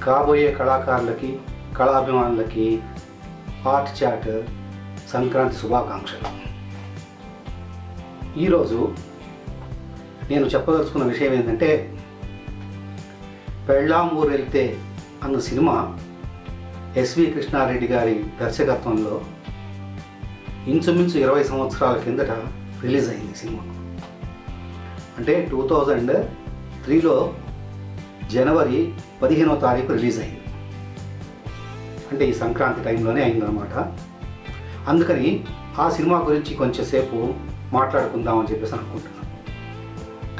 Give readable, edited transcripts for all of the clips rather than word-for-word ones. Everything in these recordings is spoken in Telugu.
కాబోయే కళాకారులకి, కళాభిమానులకి ఆర్ట్ చాట్ సంక్రాంతి శుభాకాంక్షలు. ఈరోజు నేను చెప్పదలుచుకున్న విషయం ఏంటంటే, పెళ్ళాం ఊరెళ్తే అన్న సినిమా ఎస్వి కృష్ణారెడ్డి గారి దర్శకత్వంలో ఇంచుమించు 20 సంవత్సరాల కిందట రిలీజ్ అయింది సినిమా. అంటే 2003లో జనవరి 15వ తారీఖు రిలీజ్ అయింది. అంటే ఈ సంక్రాంతి టైంలోనే అయిందన్నమాట. అందుకని ఆ సినిమా గురించి కొంచెంసేపు మాట్లాడుకుందామని చెప్పేసి అనుకుంటున్నాను.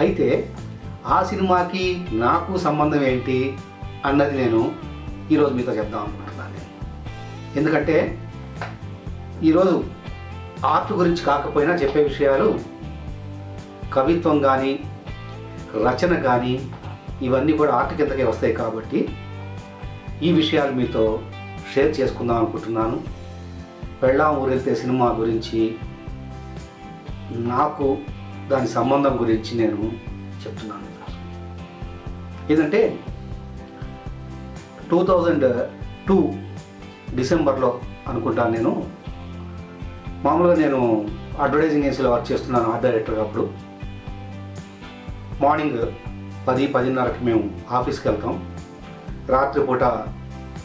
అయితే ఆ సినిమాకి నాకు సంబంధం ఏంటి అన్నది నేను ఈరోజు మీతో చెప్దాం అనుకుంటున్నాను. ఎందుకంటే ఈరోజు ఆర్ట్ గురించి కాకపోయినా చెప్పే విషయాలు కవిత్వం కానీ, రచన కానీ ఇవన్నీ కూడా ఆర్ట్ కిందకే వస్తాయి. కాబట్టి ఈ విషయాలు మీతో షేర్ చేసుకుందాం అనుకుంటున్నాను. పెళ్ళాం ఊరెళ్తే సినిమా గురించి, నాకు దాని సంబంధం గురించి నేను చెప్తున్నాను. ఏదంటే 2002 డిసెంబర్లో అనుకుంటాను. నేను అడ్వర్టైజింగ్ ఏజెన్సీలో వర్క్ చేస్తున్నాను, ఆర్ట్ డైరెక్టర్గా. అప్పుడు మార్నింగ్ 10-10:30కి మేము ఆఫీస్కి వెళ్తాం. రాత్రిపూట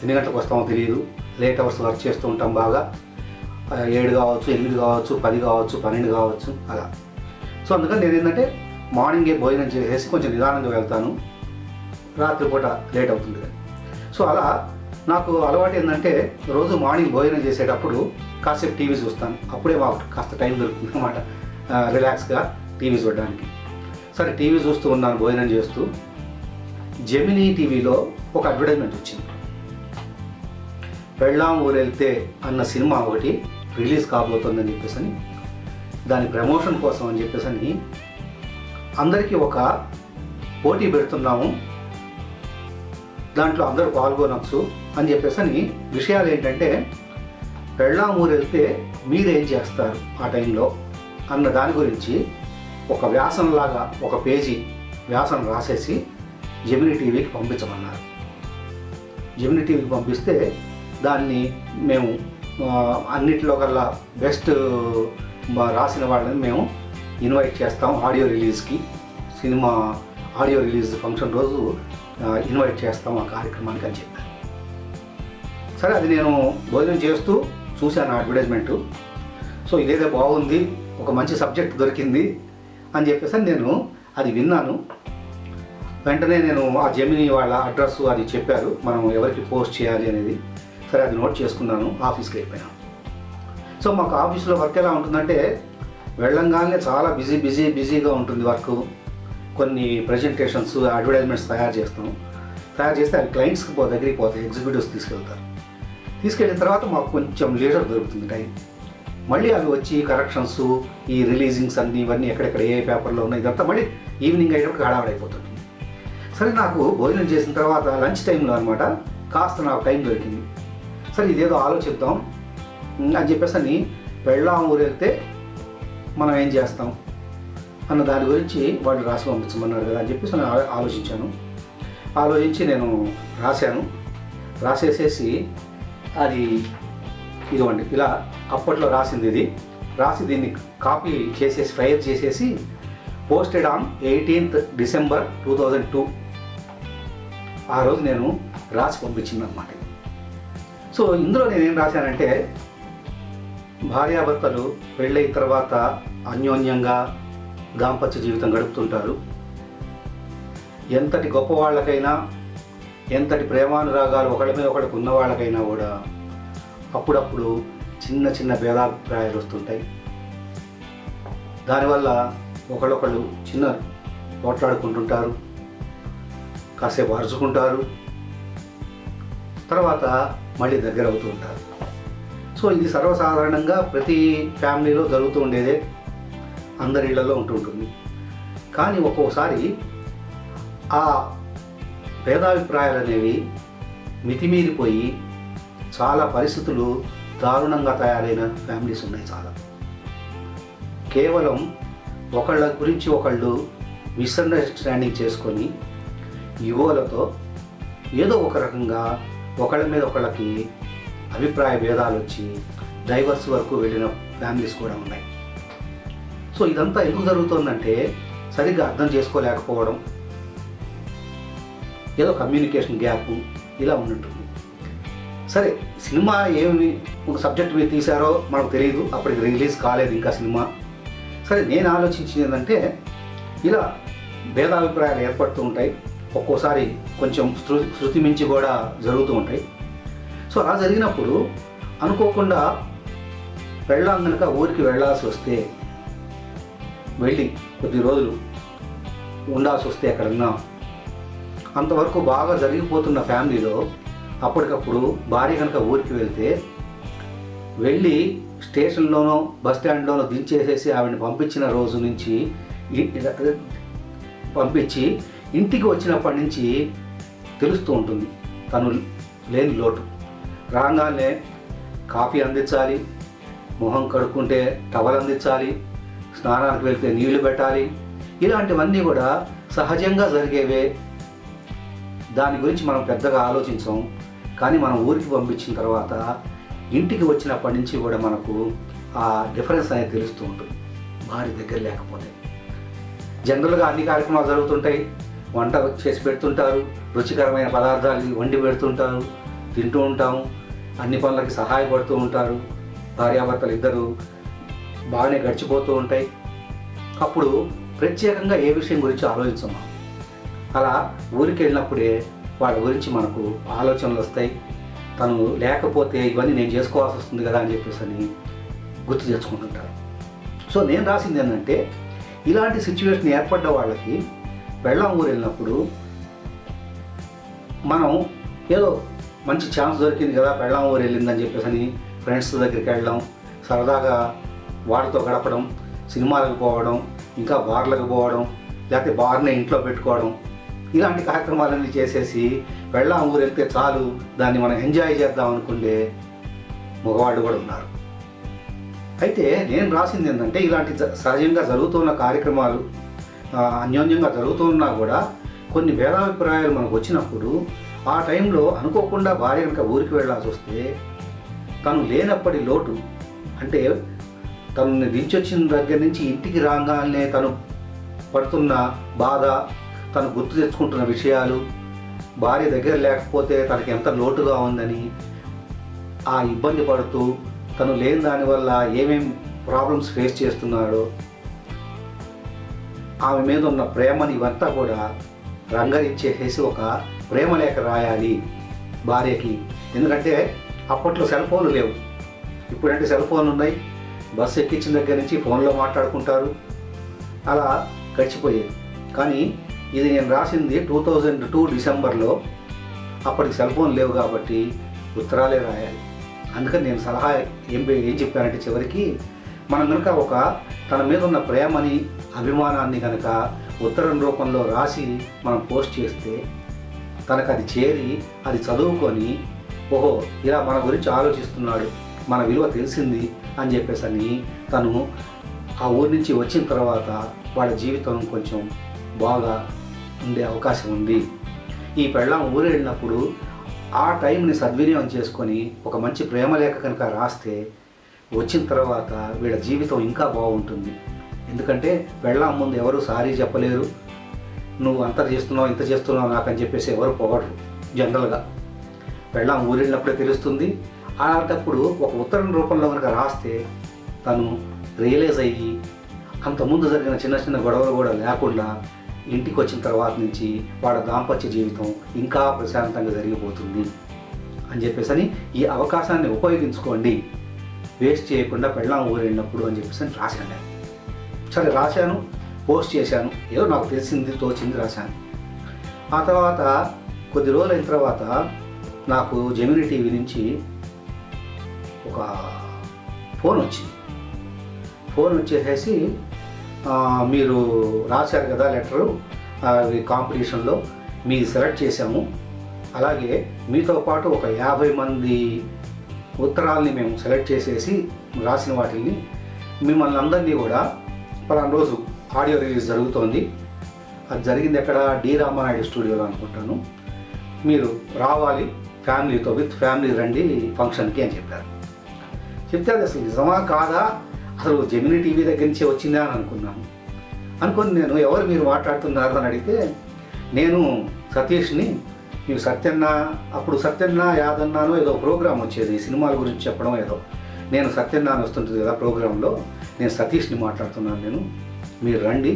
ఎన్ని గంటలకు వస్తామో తెలియదు. లేట్ అవర్స్ వర్క్ చేస్తూ ఉంటాం బాగా. 7 కావచ్చు, 8 కావచ్చు, 10 కావచ్చు, 12 కావచ్చు, అలా. సో అందుకని నేను ఏంటంటే మార్నింగే భోజనం చేసేసి కొంచెం నిదానంగా వెళ్తాను. రాత్రిపూట లేట్ అవుతుంది. సో అలా నాకు అలవాటు ఏంటంటే రోజు మార్నింగ్ భోజనం చేసేటప్పుడు కాసేపు టీవీ చూస్తాను. అప్పుడే మాకు కాస్త టైం దొరుకుతుంది అన్నమాట రిలాక్స్గా టీవీ చూడడానికి. సరే టీవీ చూస్తూ ఉన్నాను భోజనం చేస్తూ. జెమినీ టీవీలో ఒక అడ్వర్టైజ్మెంట్ వచ్చింది. పెళ్ళాం ఊరెళ్తే అన్న సినిమా ఒకటి రిలీజ్ కాబోతుందని చెప్పేసి, దాని ప్రమోషన్ కోసం అని చెప్పేసి అందరికీ ఒక పోటీ పెడుతున్నాము, దాంట్లో అందరూ పాల్గొనవచ్చు అని చెప్పేసి విషయాలు ఏంటంటే, పెళ్ళాం ఊరెళ్తే మీరేం చేస్తారు ఆ టైంలో అన్న దాని గురించి ఒక వ్యాసంలాగా ఒక పేజీ వ్యాసం రాసేసి జెమినీ టీవీకి పంపించమన్నారు. జెమినీ టీవీకి పంపిస్తే దాన్ని మేము అన్నిటిలో కల్లా బెస్ట్ రాసిన వాళ్ళని మేము ఇన్వైట్ చేస్తాం ఆడియో రిలీజ్కి. సినిమా ఆడియో రిలీజ్ ఫంక్షన్ రోజు ఇన్వైట్ చేస్తాం ఆ కార్యక్రమానికి అని చెప్పారు. సరే, అది నేను భోజనం చేస్తూ చూశాను అడ్వర్టైజ్మెంటు. సో ఇదేదో బాగుంది, ఒక మంచి సబ్జెక్ట్ దొరికింది అని చెప్పేసి నేను అది విన్నాను. వెంటనే నేను ఆ జెమినీ వాళ్ళ అడ్రస్ అది చెప్పారు, మనం ఎవరికి పోస్ట్ చేయాలి అనేది. సరే, అది నోట్ చేసుకున్నాను. ఆఫీస్కి వెళ్ళిపోయాను. సో మాకు ఆఫీస్లో వర్క్ ఎలా ఉంటుందంటే, వెళ్ళంగానే చాలా బిజీగా ఉంటుంది వర్క్. కొన్ని ప్రజెంటేషన్స్, అడ్వర్టైజ్మెంట్స్ తయారు చేస్తే అవి క్లయింట్స్కి దగ్గరికి పోతాయి, ఎగ్జిక్యూటివ్స్ తీసుకెళ్తారు. తీసుకెళ్ళిన తర్వాత మాకు కొంచెం లీజర్ దొరుకుతుంది టైం. మళ్ళీ అవి వచ్చి కరెక్షన్స్, ఈ రిలీజింగ్స్ అన్నీ ఇవన్నీ ఎక్కడెక్కడ ఏ పేపర్లో ఉన్నాయి, ఇదంతా మళ్ళీ ఈవినింగ్ అయ్యేటప్పుడు హడావిడైపోతుంది. సరే, నాకు భోజనం చేసిన తర్వాత లంచ్ టైంలో అనమాట కాస్త నాకు టైం దొరికింది. సరే, ఇదేదో ఆలోచిద్దాం అని చెప్పేసి పెళ్ళాం ఊరెళ్తే మనం ఏం చేస్తాం అన్న దాని గురించి వాళ్ళు రాసి పంపించమన్నారు కదా అని చెప్పేసి నేను ఆలోచించి నేను రాసేసేసి అది ఇదిగోండి ఇలా అప్పట్లో రాసింది. ఇది రాసి దీన్ని కాపీ చేసేసి ఫైర్ చేసేసి పోస్టెడ్ ఆన్ 18th December 2002 ఆ రోజు నేను రాసి పంపించింది అన్నమాట. సో ఇందులో నేనేం రాశానంటే, భార్యాభర్తలు పెళ్ళైన తర్వాత అన్యోన్యంగా దాంపత్య జీవితం గడుపుతుంటారు. ఎంతటి గొప్పవాళ్ళకైనా, ఎంతటి ప్రేమానురాగాలు ఒకళ్ళ మీద ఒకళ్ళకి ఉన్న వాళ్ళకైనా కూడా అప్పుడప్పుడు చిన్న భేదాభిప్రాయాలు వస్తుంటాయి. దానివల్ల ఒకళ్ళొకళ్ళు చిన్న పోట్లాడుకుంటుంటారు, కాసేపు అరుచుకుంటారు, తర్వాత మళ్ళీ దగ్గర అవుతూ ఉంటారు. సో ఇది సర్వసాధారణంగా ప్రతి ఫ్యామిలీలో జరుగుతూ ఉండేదే, అందరి ఇళ్లలో ఉంటుంటుంది. కానీ ఒక్కోసారి ఆ భేదాభిప్రాయాలు అనేవి మితిమీరిపోయి చాలా పరిస్థితులు దారుణంగా తయారైన ఫ్యామిలీస్ ఉన్నాయి చాలా. కేవలం ఒకళ్ళ గురించి ఒకళ్ళు మిస్అండర్స్టాండింగ్ చేసుకొని ఈగోలతో ఏదో ఒక రకంగా ఒకళ్ళ మీద ఒకళ్ళకి అభిప్రాయ భేదాలు వచ్చి డైవర్స్ వరకు వెళ్ళిన ఫ్యామిలీస్ కూడా ఉన్నాయి. సో ఇదంతా ఎందుకు జరుగుతుందంటే సరిగ్గా అర్థం చేసుకోలేకపోవడం, ఏదో కమ్యూనికేషన్ గ్యాప్ ఇలా ఉంటుంటుంది. సరే, సినిమా ఏమి ఒక సబ్జెక్ట్ మీద తీశారో మనకు తెలియదు, అప్పటికి రిలీజ్ కాలేదు ఇంకా సినిమా. సరే, నేను ఆలోచించింది ఏంటంటే ఇలా భేదాభిప్రాయాలు ఏర్పడుతూ ఉంటాయి, ఒక్కోసారి కొంచెం శృతి మించి కూడా జరుగుతూ ఉంటాయి. సో అలా జరిగినప్పుడు అనుకోకుండా పెళ్ళాం కనుక ఊరికి వెళ్ళాల్సి వస్తే, వెళ్ళి కొద్ది రోజులు ఉండాల్సి వస్తే ఎక్కడన్నా, అంతవరకు బాగా జరిగిపోతున్న ఫ్యామిలీలో అప్పటికప్పుడు భార్య కనుక ఊరికి వెళ్తే, వెళ్ళి స్టేషన్లోనో బస్ స్టాండ్లోనో దించేసేసి ఆవిడని పంపించిన రోజు నుంచి పంపించి ఇంటికి వచ్చినప్పటి నుంచి తెలుస్తూ ఉంటుంది తను లేని లోటు. రాగానే కాఫీ అందించాలి, మొహం కడుక్కుంటే టవల్ అందించాలి, స్నానానికి వెళ్తే నీళ్లు పెట్టాలి. ఇలాంటివన్నీ కూడా సహజంగా జరిగేవే. దాని గురించి మనం పెద్దగా ఆలోచించాం. కానీ మనం ఊరికి పంపించిన తర్వాత ఇంటికి వచ్చినప్పటి నుంచి కూడా మనకు ఆ డిఫరెన్స్ అనేది తెలుస్తూ ఉంటుంది భార్య దగ్గర లేకపోతే. జనరల్గా అన్ని కార్యక్రమాలు జరుగుతుంటాయి, వంట చేసి పెడుతుంటారు, రుచికరమైన పదార్థాలు వండి పెడుతుంటారు, తింటూ ఉంటాము, అన్ని పనులకి సహాయపడుతూ ఉంటారు, భార్యాభర్తలు ఇద్దరు బాగానే గడిచిపోతూ ఉంటాయి. అప్పుడు ప్రత్యేకంగా ఏ విషయం గురించి ఆలోచించము. అలా ఊరికి వెళ్ళినప్పుడే వాళ్ళ గురించి మనకు ఆలోచనలు వస్తాయి. తను లేకపోతే ఇవన్నీ నేను చేసుకోవాల్సి వస్తుంది కదా అని చెప్పేసి అని గుర్తు తెచ్చుకుంటుంటారు. సో నేను రాసింది ఏంటంటే, ఇలాంటి సిచ్యువేషన్ ఏర్పడ్డ వాళ్ళకి పెళ్ళాం ఊరు వెళ్ళినప్పుడు మనం ఏదో మంచి ఛాన్స్ దొరికింది కదా, పెళ్ళాం ఊరు వెళ్ళిందని చెప్పేసి అని ఫ్రెండ్స్ దగ్గరికి వెళ్ళడం, సరదాగా వాళ్ళతో గడపడం, సినిమాలకు పోవడం, ఇంకా బార్లకు పోవడం, లేకపోతే బార్నే ఇంట్లో పెట్టుకోవడం, ఇలాంటి కార్యక్రమాలన్నీ చేసేసి పెళ్ళాం ఊరు వెళ్తే చాలు, దాన్ని మనం ఎంజాయ్ చేద్దాం అనుకునే మగవాళ్ళు కూడా ఉన్నారు. అయితే నేను రాసింది ఏంటంటే, ఇలాంటి సహజంగా జరుగుతున్న కార్యక్రమాలు అన్యోన్యంగా జరుగుతున్నా కూడా కొన్ని భేదాభిప్రాయాలు మనకు వచ్చినప్పుడు ఆ టైంలో అనుకోకుండా భార్య కనుక ఊరికి వెళ్ళాల్సి వస్తే తను లేనప్పటి లోటు, అంటే తనని దించొచ్చిన దగ్గర నుంచి ఇంటికి రాగానే తను పడుతున్న బాధ, తను గుర్తు తెచ్చుకుంటున్న విషయాలు, భార్య దగ్గర లేకపోతే తనకి ఎంత లోటుగా ఉందని ఆ ఇబ్బంది పడుతూ తను లేని దానివల్ల ఏమేమి ప్రాబ్లమ్స్ ఫేస్ చేస్తున్నాడో, ఆమె మీద ఉన్న ప్రేమని ఇవంతా కూడా రంగరించేసేసి ఒక ప్రేమలేఖ రాయాలి భార్యకి. ఎందుకంటే అప్పట్లో సెల్ ఫోన్లు లేవు, ఇప్పుడంటే సెల్ ఫోన్లు ఉన్నాయి. బస్సు ఎక్కించిన దగ్గర నుంచి ఫోన్లో మాట్లాడుకుంటారు, అలా గడిచిపోయేది. కానీ ఇది నేను రాసింది 2002 డిసెంబర్లో. అప్పటికి సెల్ ఫోన్ లేవు కాబట్టి ఉత్తరాలే రాయాలి. అందుకని నేను సలహా ఏం చెప్పానంటే, చివరికి మనం కనుక ఒక తన మీద ఉన్న ప్రేమని, అభిమానాన్ని కనుక ఉత్తరం రూపంలో రాసి మనం పోస్ట్ చేస్తే తనకు అది చేరి అది చదువుకొని, ఓహో ఇలా మన గురించి ఆలోచిస్తున్నాడు, మన విలువ తెలిసింది అని చెప్పేసి అని తను ఆ ఊరి నుంచి వచ్చిన తర్వాత వాళ్ళ జీవితం కొంచెం బాగా ఉండే అవకాశం ఉంది. ఈ పెళ్ళాం ఊరు వెళ్ళినప్పుడు ఆ టైంని సద్వినియోగం చేసుకొని ఒక మంచి ప్రేమలేఖ కనుక రాస్తే వచ్చిన తర్వాత వీళ్ళ జీవితం ఇంకా బాగుంటుంది. ఎందుకంటే పెళ్ళాం ముందు ఎవరు సారీ చెప్పలేరు, నువ్వు అంత చేస్తున్నావు ఇంత చేస్తున్నావు నాకు అని చెప్పేసి ఎవరు పొగడరు. జనరల్గా పెళ్ళాం ఊరు వెళ్ళినప్పుడే తెలుస్తుంది. అలాంటప్పుడు ఒక ఉత్తరం రూపంలో కనుక రాస్తే తను రియలైజ్ అయ్యి అంతకుముందు జరిగిన చిన్న చిన్న గొడవలు కూడా లేకుండా ఇంటికి వచ్చిన తర్వాత నుంచి వాళ్ళ దాంపత్య జీవితం ఇంకా ప్రశాంతంగా జరిగిపోతుంది అని చెప్పేసి అని ఈ అవకాశాన్ని ఉపయోగించుకోండి, వేస్ట్ చేయకుండా పెళ్ళాం ఊరు వెళ్ళినప్పుడు అని చెప్పేసి అని రాశాను. సరే రాశాను, పోస్ట్ చేశాను, ఏదో నాకు తెలిసింది తోచింది రాశాను. ఆ తర్వాత కొద్ది రోజులు అయిన తర్వాత నాకు జెమినీ టీవీ నుంచి ఒక ఫోన్ వచ్చింది. ఫోన్ వచ్చేసేసి మీరు రాశారు కదా లెటరు, కాంపిటీషన్లో మీరు సెలెక్ట్ చేశాము, అలాగే మీతో పాటు ఒక 50 మంది ఉత్తరాలని మేము సెలెక్ట్ చేసేసి రాసిన వాటిని మిమ్మల్ని అందరినీ కూడా పలానా రోజు ఆడియో రిలీజ్ జరుగుతోంది. అది జరిగింది ఎక్కడ, డి రామానాయుడు స్టూడియోలో అనుకుంటాను. మీరు రావాలి ఫ్యామిలీతో, విత్ ఫ్యామిలీ రండి ఫంక్షన్కి అని చెప్పారు. చెప్తే అది అసలు నిజమా కాదా, అసలు జెమినీ టీవీ దగ్గర నుంచే వచ్చిందా అని అనుకుని నేను ఎవరు మీరు మాట్లాడుతున్నారు అని అడిగితే, నేను సతీష్ని, మీకు సత్యన్న, అప్పుడు సత్యన్న యాదన్నానో ఏదో ప్రోగ్రామ్ వచ్చేది సినిమాల గురించి చెప్పడం ఏదో, నేను సత్యన్న అని వస్తుంటుంది కదా ప్రోగ్రాంలో, నేను సతీష్ని మాట్లాడుతున్నాను, మీరు రండి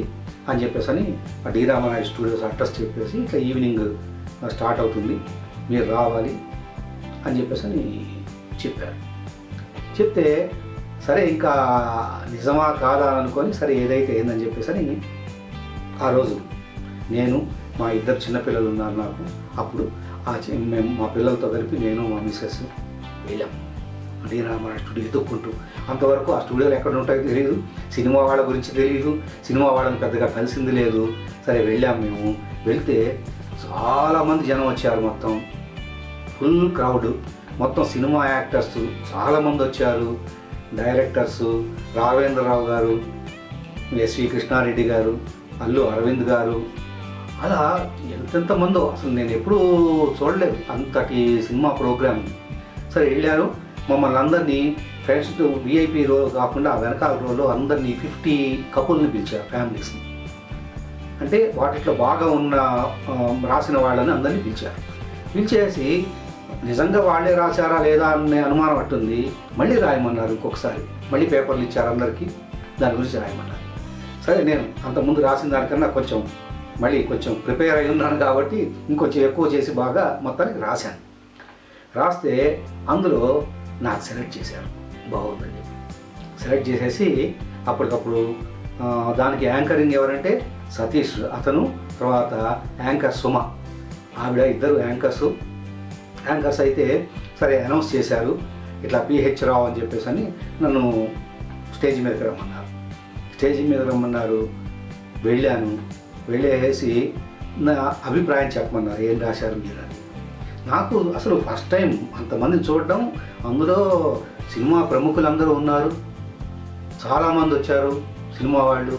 అని చెప్పేసి అని ఆ డి రామారాయ స్టూడియోస్ అడ్రస్ చెప్పేసి ఇట్లా ఈవినింగ్ స్టార్ట్ అవుతుంది, మీరు రావాలి అని చెప్పేసి అని చెప్పారు. చెప్తే సరే ఇంకా నిజమా కాదా అనుకొని సరే ఏదైతే ఏందని చెప్పేసి అని ఆ రోజు నేను, మా ఇద్దరు చిన్నపిల్లలు ఉన్నారు నాకు, అప్పుడు మేము మా పిల్లలతో కలిపి నేను మా మిస్సెస్ వెళ్ళాం డి రామారాయ స్టూడియో ఎదుక్కుంటూ. అంతవరకు ఆ స్టూడియోలు ఎక్కడ ఉంటాయో తెలియదు, సినిమా వాళ్ళ గురించి తెలియదు, సినిమా వాళ్ళని పెద్దగా కలిసింది లేదు. సరే వెళ్ళాం. మేము వెళ్తే చాలామంది జనం వచ్చారు, మొత్తం ఫుల్ క్రౌడ్, మొత్తం సినిమా యాక్టర్స్ చాలామంది వచ్చారు, డైరెక్టర్స్ రాఘవేంద్రరావు గారు, ఎస్వి కృష్ణారెడ్డి గారు, అల్లు అరవింద్ గారు, అలా ఎంతెంతమందో అసలు నేను ఎప్పుడూ చూడలేదు అంతటి సినిమా ప్రోగ్రామ్. సరే వెళ్ళారు, మమ్మల్ని అందరినీ ఫ్రెండ్స్ విఐపీ రో కాకుండా వెనకాల రోలో అందరినీ 50 కపుల్ని పిలిచారు, ఫ్యామిలీస్ని. అంటే వాటిలో బాగా ఉన్న రాసిన వాళ్ళని అందరినీ పిలిచేసి నిజంగా వాళ్ళే రాశారా లేదా అనే అనుమానం పట్టుంది, మళ్ళీ రాయమన్నారు. ఇంకొకసారి మళ్ళీ పేపర్లు ఇచ్చారు అందరికీ, దాని గురించి రాయమన్నారు. సరే నేను అంతకుముందు రాసిన దానికన్నా కొంచెం ప్రిపేర్ అయి ఉన్నాను కాబట్టి ఇంకొంచెం ఎక్కువ చేసి బాగా మొత్తానికి రాశాను. రాస్తే అందులో నాకు సెలెక్ట్ చేశారు, బాగుందని చెప్పి సెలెక్ట్ చేసేసి అప్పటికప్పుడు దానికి యాంకరింగ్ ఎవరంటే సతీష్ అతను, తర్వాత యాంకర్ సుమ, ఆవిడ, ఇద్దరు యాంకర్స్ అయితే సరే అనౌన్స్ చేశారు, ఇట్లా H రావు అని చెప్పేసి అని నన్ను స్టేజ్ మీదకి రమ్మన్నారు. వెళ్ళేసి నా అభిప్రాయం చెప్పమన్నారు, ఏం రాశారు మీరు అని. నాకు అసలు ఫస్ట్ టైం అంతమందిని చూడడం, అందులో సినిమా ప్రముఖులందరూ ఉన్నారు, చాలామంది వచ్చారు సినిమా వాళ్ళు.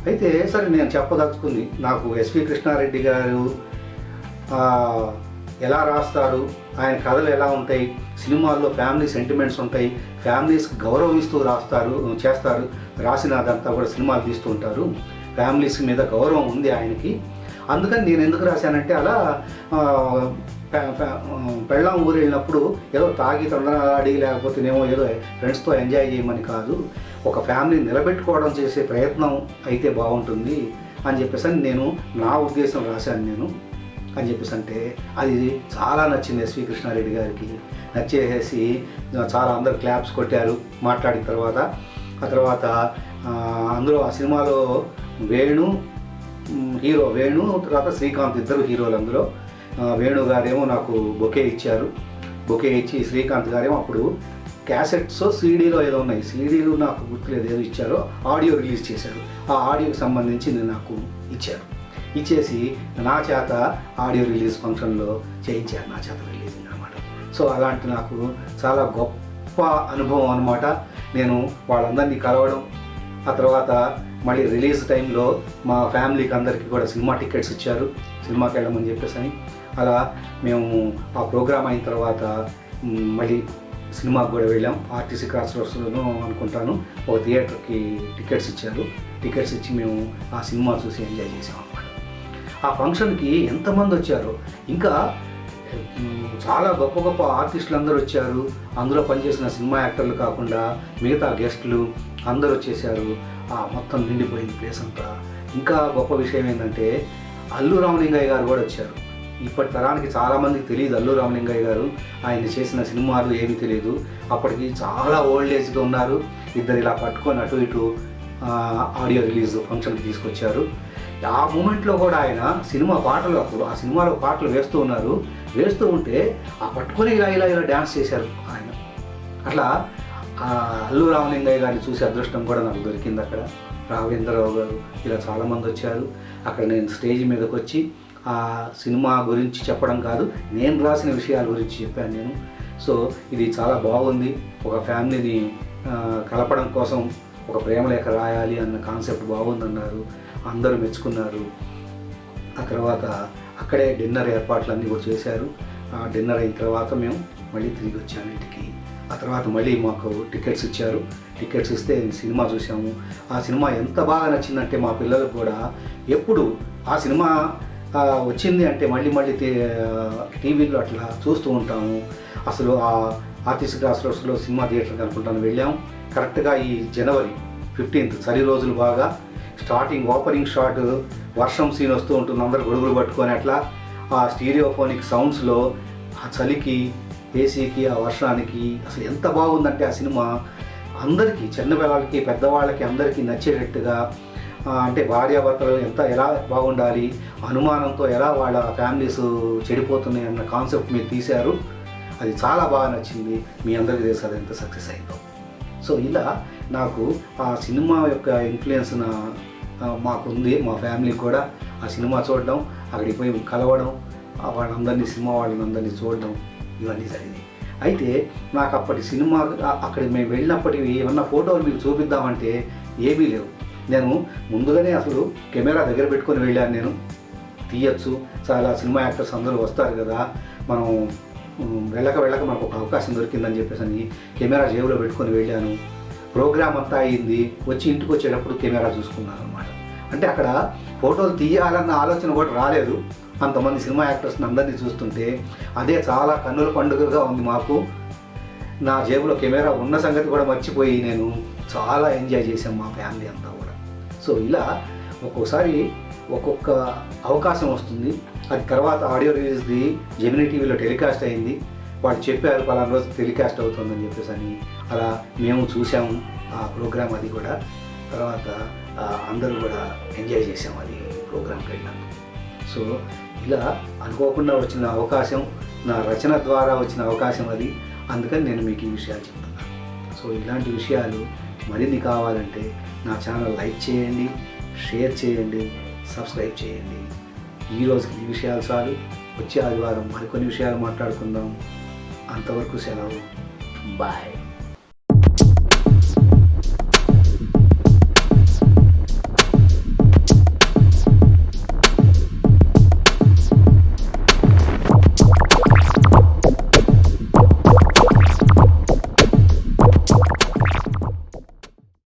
అయితే సరే నేను చెప్పదలుచుకుంది, నాకు ఎస్వి కృష్ణారెడ్డి గారు ఎలా రాస్తారు, ఆయన కథలు ఎలా ఉంటాయి, సినిమాల్లో ఫ్యామిలీ సెంటిమెంట్స్ ఉంటాయి, ఫ్యామిలీస్కి గౌరవం ఇస్తూ చేస్తారు, రాసినదంతా కూడా సినిమాలు తీస్తూ ఉంటారు, ఫ్యామిలీస్ మీద గౌరవం ఉంది ఆయనకి. అందుకని నేను ఎందుకు రాశానంటే, అలా పెళ్ళాం ఊరు వెళ్ళినప్పుడు ఏదో తాగి తొందరగాడి లేకపోతేనేమో ఏదో ఫ్రెండ్స్తో ఎంజాయ్ చేయమని కాదు, ఒక ఫ్యామిలీ నిలబెట్టుకోవడం చేసే ప్రయత్నం అయితే బాగుంటుంది అని చెప్పేసి నేను నా ఉద్దేశం రాశాను నేను అని చెప్పేసి. అంటే అది చాలా నచ్చింది ఎస్వి కృష్ణారెడ్డి గారికి. నచ్చేసి చాలా అందరు క్లాప్స్ కొట్టారు మాట్లాడిన తర్వాత. ఆ తర్వాత అందులో ఆ సినిమాలో వేణు, తర్వాత శ్రీకాంత్, ఇద్దరు హీరోలు. అందులో వేణు గారేమో నాకు బొకే ఇచ్చి శ్రీకాంత్ గారేమో అప్పుడు క్యాసెట్స్ సీడీలో ఏదో ఉన్నాయి, సీడీలు నాకు గుర్తులేదు ఏదో ఇచ్చారో, ఆడియో రిలీజ్ చేశారు. ఆ ఆడియోకి సంబంధించి నాకు ఇచ్చేసి నా చేత ఆడియో రిలీజ్ ఫంక్షన్లో చేయించారు, నా చేత రిలీజింగ్ అనమాట. సో అలాంటి నాకు చాలా గొప్ప అనుభవం అనమాట. నేను వాళ్ళందరినీ కలవడం, ఆ తర్వాత మళ్ళీ రిలీజ్ టైంలో మా ఫ్యామిలీకి అందరికీ కూడా సినిమా టికెట్స్ ఇచ్చారు, సినిమాకి వెళ్ళమని చెప్పేసి అని. అలా మేము ఆ ప్రోగ్రామ్ అయిన తర్వాత మళ్ళీ సినిమాకి కూడా వెళ్ళాం. ఆర్టీసీ క్రాస్ రోడ్స్లోనూ అనుకుంటాను ఒక థియేటర్కి టికెట్స్ ఇచ్చారు. టికెట్స్ ఇచ్చి మేము ఆ సినిమా చూసి ఎంజాయ్ చేసాం అన్నమాట. ఆ ఫంక్షన్కి ఎంతమంది వచ్చారో, ఇంకా చాలా గొప్ప గొప్ప ఆర్టిస్టులు అందరూ వచ్చారు. అందులో పనిచేసిన సినిమా యాక్టర్లు కాకుండా మిగతా గెస్టులు అందరూ వచ్చేసారు. మొత్తం నిండిపోయింది ప్లేస్ అంతా. ఇంకా గొప్ప విషయం ఏంటంటే అల్లు రామలింగయ్య గారు కూడా వచ్చారు. ఇప్పటి తరానికి చాలామందికి తెలియదు అల్లు రామలింగయ్య గారు, ఆయన చేసిన సినిమాలు ఏమీ తెలియదు. అప్పటికి చాలా ఓల్డ్ ఏజ్గా ఉన్నారు. ఇద్దరు ఇలా పట్టుకొని అటు ఇటు ఆడియో రిలీజ్ ఫంక్షన్కి తీసుకొచ్చారు. ఆ మూమెంట్లో కూడా ఆయన సినిమా పాటలు, అప్పుడు ఆ సినిమాలో పాటలు వేస్తూ ఉంటే ఆ పట్టుకొని ఇలా డ్యాన్స్ చేశారు ఆయన. అట్లా అల్లు రామలింగయ్య గారిని చూసే అదృష్టం కూడా నాకు దొరికింది అక్కడ. రాఘవేంద్రరావు గారు ఇలా చాలామంది వచ్చారు. అక్కడ నేను స్టేజ్ మీదకి వచ్చి ఆ సినిమా గురించి చెప్పడం కాదు, నేను రాసిన విషయాల గురించి చెప్పాను నేను. సో ఇది చాలా బాగుంది. ఒక ఫ్యామిలీని కలపడం కోసం ఒక ప్రేమలేఖ రాయాలి అన్న కాన్సెప్ట్ బాగుందన్నారు, అందరూ మెచ్చుకున్నారు. ఆ తర్వాత అక్కడే డిన్నర్ ఏర్పాట్లన్నీ కూడా చేశారు. డిన్నర్ అయిన తర్వాత మేము మళ్ళీ తిరిగి వచ్చాము ఇంటికి. ఆ తర్వాత మళ్ళీ మాకు టికెట్స్ ఇచ్చారు. టికెట్స్ ఇస్తే సినిమా చూసాము. ఆ సినిమా ఎంత బాగా నచ్చిందంటే మా పిల్లలకు కూడా ఎప్పుడు ఆ సినిమా వచ్చింది అంటే మళ్ళీ మళ్ళీ టీవీలో అట్లా చూస్తూ ఉంటాము. అసలు ఆ ఆర్టిస్ట్ క్రాస్ రోడ్స్లో సినిమా థియేటర్కి అనుకుంటాను వెళ్ళాము. కరెక్ట్గా ఈ జనవరి 15th చలి రోజులు బాగా స్టార్టింగ్ ఓపెనింగ్ షాట్ వర్షం సీన్ వస్తూ ఉంటుంది. అందరు గొడుగులు పట్టుకొని అట్లా ఆ స్టీరియోఫోనిక్ సౌండ్స్లో ఆ చలికి ఏసీకి ఆ వర్షానికి అసలు ఎంత బాగుందంటే ఆ సినిమా అందరికీ చిన్నపిల్లలకి పెద్దవాళ్ళకి అందరికీ నచ్చేటట్టుగా, అంటే భార్యాభర్తలు ఎలా బాగుండాలి, అనుమానంతో ఎలా వాళ్ళ ఫ్యామిలీస్ చెడిపోతున్నాయి అన్న కాన్సెప్ట్ మీరు తీశారు. అది చాలా బాగా నచ్చింది. మీ అందరికీ తెలుసు అది ఎంత సక్సెస్ అయిందో. సో ఇలా నాకు ఆ సినిమా యొక్క ఇన్ఫ్లుయెన్స్ మాకుంది. మా ఫ్యామిలీకి కూడా ఆ సినిమా చూడడం, అక్కడికి పోయి కలవడం, వాళ్ళందరినీ సినిమా వాళ్ళందరినీ చూడడం ఇవన్నీ జరిగినాయి. అయితే నాకు అప్పటి సినిమా అక్కడికి మేము వెళ్ళినప్పటివి ఏమన్నా ఫోటోలు మీకు చూపిద్దామంటే ఏమీ లేవు. నేను ముందుగానే అసలు కెమెరా దగ్గర పెట్టుకొని వెళ్ళాను. నేను తీయచ్చు, చాలా సినిమా యాక్టర్స్ అందరూ వస్తారు కదా, మనం వెళ్ళక మనకు ఒక అవకాశం దొరికిందని చెప్పేసి కెమెరా జేబులో పెట్టుకొని వెళ్ళాను. ప్రోగ్రామ్ అంతా అయింది. వచ్చి ఇంటికి వచ్చేటప్పుడు కెమెరా చూసుకున్నాను అనమాట. అంటే అక్కడ ఫోటోలు తీయాలన్న ఆలోచన కూడా రాలేదు. అంతమంది సినిమా యాక్టర్స్ని అందరినీ చూస్తుంటే అదే చాలా కన్నుల పండుగగా ఉంది మాకు. నా జేబులో కెమెరా ఉన్న సంగతి కూడా మర్చిపోయి నేను చాలా ఎంజాయ్ చేశాం మా ఫ్యామిలీ అంతా కూడా. సో ఇలా ఒక్కొక్కసారి ఒక్కొక్క అవకాశం వస్తుంది. అది తర్వాత ఆడియో రిలీజ్ది జెమినీ టీవీలో టెలికాస్ట్ అయింది. వాళ్ళు చెప్పారు పలానా రోజు టెలికాస్ట్ అవుతుందని చెప్పేసి అని. అలా మేము చూసాము ఆ ప్రోగ్రామ్. అది కూడా తర్వాత అందరూ కూడా ఎంజాయ్ చేసాము అది ప్రోగ్రామ్కి వెళ్ళినందుకు. సో ఇలా అనుకోకుండా వచ్చిన అవకాశం, నా రచన ద్వారా వచ్చిన అవకాశం అది. అందుకని నేను మీకు ఈ విషయాలు చెప్తున్నాను. సో ఇలాంటి విషయాలు మరిన్ని కావాలంటే నా ఛానల్ లైక్ చేయండి, షేర్ చేయండి, సబ్స్క్రైబ్ చేయండి. ఈరోజుకి ఈ విషయాలు చాలు. వచ్చే ఆదివారం మరికొన్ని విషయాలు మాట్లాడుకుందాం. అంతవరకు సెలవు. బాయ్.